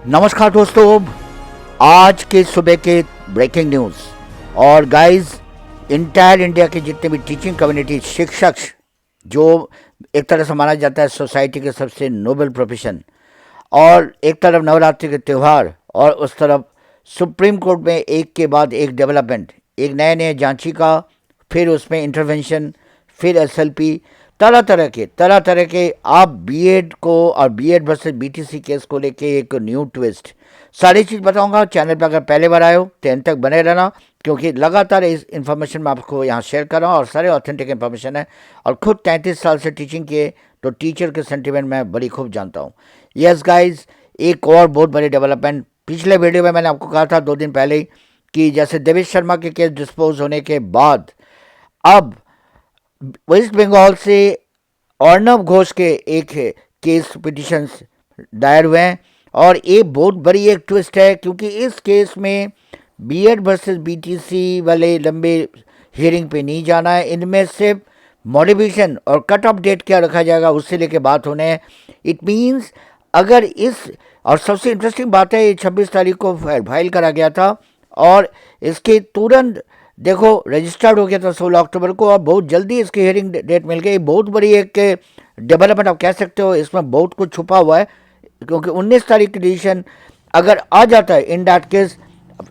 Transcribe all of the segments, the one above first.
नमस्कार दोस्तों, आज के सुबह के ब्रेकिंग न्यूज़। और गाइस, इंटायर इंडिया के जितने भी टीचिंग कम्युनिटी शिक्षक, जो एक तरह से माना जाता है सोसाइटी के सबसे नोबल प्रोफेशन, और एक तरफ नवरात्रि के त्यौहार और उस तरफ सुप्रीम कोर्ट में एक के बाद एक डेवलपमेंट, एक नए नए जांचिका, फिर उसमें इंटरवेंशन, फिर एसएलपी, तरह तरह के आप बीएड को और बीएड वर्सेस बीटीसी केस को लेके एक न्यू ट्विस्ट, सारी चीज़ बताऊंगा। चैनल पर अगर पहले बार आए हो तो एंड तक बने रहना, क्योंकि लगातार इस इन्फॉर्मेशन मैं आपको यहाँ शेयर कर रहा हूँ और सारे ऑथेंटिक इन्फॉर्मेशन है। और खुद 33 साल से टीचिंग किए तो टीचर के सेंटिमेंट मैं बड़ी खूब जानता हूँ। यस गाइज, एक और बहुत बड़ी डेवलपमेंट, पिछले वीडियो में मैंने आपको कहा था 2 दिन पहले ही कि जैसे देवेश शर्मा के केस डिस्पोज होने के बाद अब वेस्ट बंगाल से अर्णव घोष के एक केस पिटिशंस दायर हुए हैं। और ये बहुत बड़ी एक ट्विस्ट है, क्योंकि इस केस में बीएड वर्सेस बीटीसी वाले लंबे हियरिंग पे नहीं जाना है। इनमें सिर्फ मॉडिफिकेशन और कट ऑफ डेट क्या रखा जाएगा उससे लेके बात होने हैं। इट मीन्स अगर इस, और सबसे इंटरेस्टिंग बात है, ये 26 तारीख को फाइल करा गया था और इसके तुरंत देखो रजिस्टर्ड हो गया था 16 अक्टूबर को, और बहुत जल्दी इसकी हियरिंग डेट मिल गई। बहुत बड़ी एक डेवलपमेंट आप कह सकते हो, इसमें बहुत कुछ छुपा हुआ है, क्योंकि 19 तारीख की डिसीजन अगर आ जाता है in that case,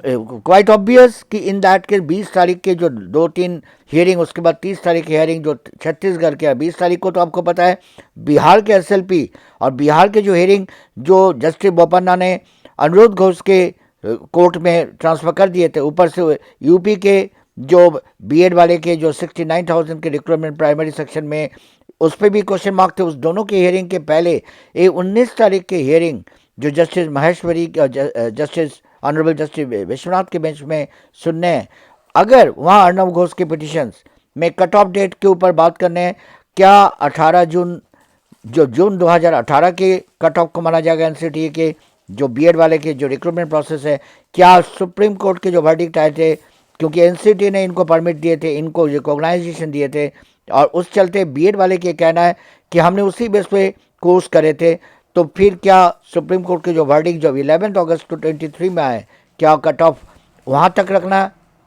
quite obvious कि इन दैट केस 20 तारीख के जो 2-3 हियरिंग, उसके बाद 30 तारीख की हियरिंग जो छत्तीसगढ़ के 20 तारीख को, तो आपको पता है बिहार के एसएलपी और बिहार के जो हियरिंग जो जस्टिस बोपन्ना ने अनिरुद्ध घोष के कोर्ट में ट्रांसफ़र कर दिए थे, ऊपर से यूपी के जो बीएड वाले के जो 69,000 के रिक्रूटमेंट प्राइमरी सेक्शन में, उस पर भी क्वेश्चन मार्क थे। उस दोनों के हियरिंग के पहले ये 19 तारीख के हियरिंग जो जस्टिस महेश्वरी और जस्टिस ऑनरेबल जस्टिस विश्वनाथ के बेंच में सुनने हैं। अगर वहाँ अर्णव घोष के पिटिशंस में कट ऑफ डेट के ऊपर बात करने हैं, क्या 18 जून, जो जून 2018 के कट ऑफ को माना जाएगा एनसीटीई के जो बीएड वाले के जो रिक्रूटमेंट प्रोसेस है, क्या सुप्रीम कोर्ट के जो वर्डिक्ट आए थे, क्योंकि एनसीटीई ने इनको परमिट दिए थे, इनको रिकॉग्नाइजेशन दिए थे, और उस चलते बीएड वाले के कहना है कि हमने उसी बेस पे कोर्स करे थे, तो फिर क्या सुप्रीम कोर्ट के जो वर्डिक्ट जो 11 अगस्त 2023 में आए, क्या कट ऑफ वहाँ तक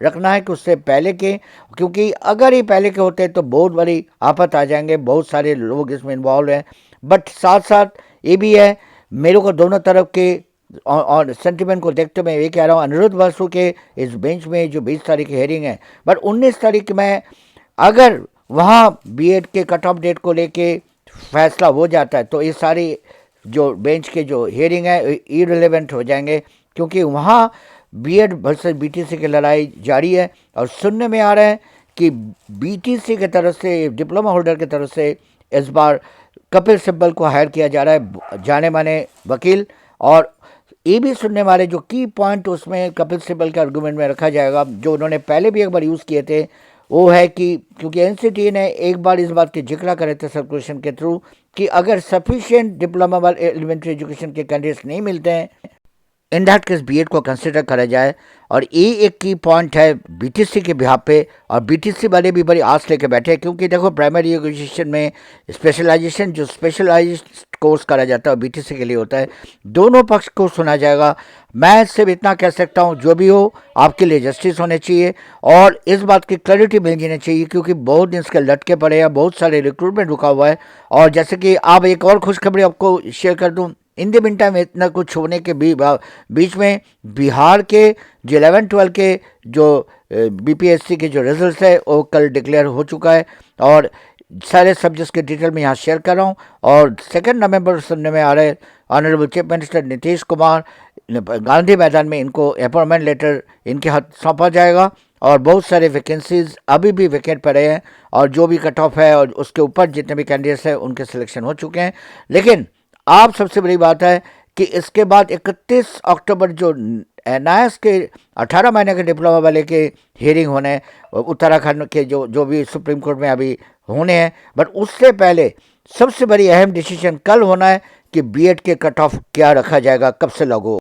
रखना है कि उससे पहले के, क्योंकि अगर ये पहले के होते तो बहुत बड़ी आफत आ जाएंगे, बहुत सारे लोग इसमें इन्वॉल्व हैं। बट साथ साथ ये भी है, मेरे को दोनों तरफ के और सेंटिमेंट को देखते मैं ये कह रहा हूँ, अनिरुद्ध वासु के इस बेंच में जो 20 तारीख की हेयरिंग है, बट 19 तारीख में अगर वहाँ बीएड के कट ऑफ डेट को लेके फैसला हो जाता है, तो ये सारी जो बेंच के जो हियरिंग है इररिलेवेंट हो जाएंगे, क्योंकि वहाँ बीएड वर्सेस बीटीसी की लड़ाई जारी है। और सुनने में आ रहा है कि बीटीसी की तरफ से, डिप्लोमा होल्डर की तरफ से इस बार कपिल सिब्बल को हायर किया जा रहा है, जाने माने वकील। और ये भी सुनने वाले जो की पॉइंट उसमें कपिल सिब्बल के आर्गूमेंट में रखा जाएगा, जो उन्होंने पहले भी एक बार यूज़ किए थे, वो है कि क्योंकि एनसीटीई ने एक बार इस बात की जिक्र करे थे सर्कुलेशन के थ्रू कि अगर सफिशिएंट डिप्लोमा वाले एलिमेंट्री एजुकेशन के कैंडिडेट्स नहीं मिलते हैं, इन दैट केस बीएड को कंसिडर करा जाए। और ये एक की पॉइंट है बीटीसी के बिहाफ पे, और बीटीसी वाले भी बड़ी आस लेके बैठे हैं, क्योंकि देखो प्राइमरी एजुकेशन में स्पेशलाइजेशन, जो स्पेशलाइज्ड कोर्स करा जाता है और बीटीसी के लिए होता है, दोनों पक्ष को सुना जाएगा। मैं सिर्फ इतना कह सकता हूँ, जो भी हो आपके लिए जस्टिस होने चाहिए और इस बात की क्लैरिटी मिल जानी चाहिए, क्योंकि बहुत दिन इसके लटके पड़े हैं, बहुत सारे रिक्रूटमेंट रुका हुआ है। और जैसे कि आप एक और खुशखबरी आपको शेयर कर दूँ, इन द मिन टाइम इतना कुछ होने के बीच में बिहार के जो 11-12 के जो बीपीएससी के जो रिजल्ट है वो कल डिक्लेयर हो चुका है, और सारे सब्जेक्ट्स के डिटेल में यहाँ शेयर कर रहा हूँ। और 2 नवंबर सुनने में आ रहे honourable chief minister Nitish Kumar Gandhi मैदान में इनको अपॉइंटमेंट लेटर इनके हाथ सौंपा जाएगा, और बहुत सारे वैकेंसीज अभी भी वैकेंट पड़े हैं, और जो भी कट ऑफ है और उसके ऊपर जितने भी कैंडिडेट्स हैं उनके सिलेक्शन हो चुके हैं। लेकिन आप सबसे बड़ी बात है कि इसके बाद 31 अक्टूबर जो एनआईएस के 18 महीने के डिप्लोमा वाले के हियरिंग होने उत्तराखंड के जो भी सुप्रीम कोर्ट में अभी होने हैं, बट उससे पहले सबसे बड़ी अहम डिसीजन कल होना है कि बीएड के कट ऑफ क्या रखा जाएगा, कब से लागू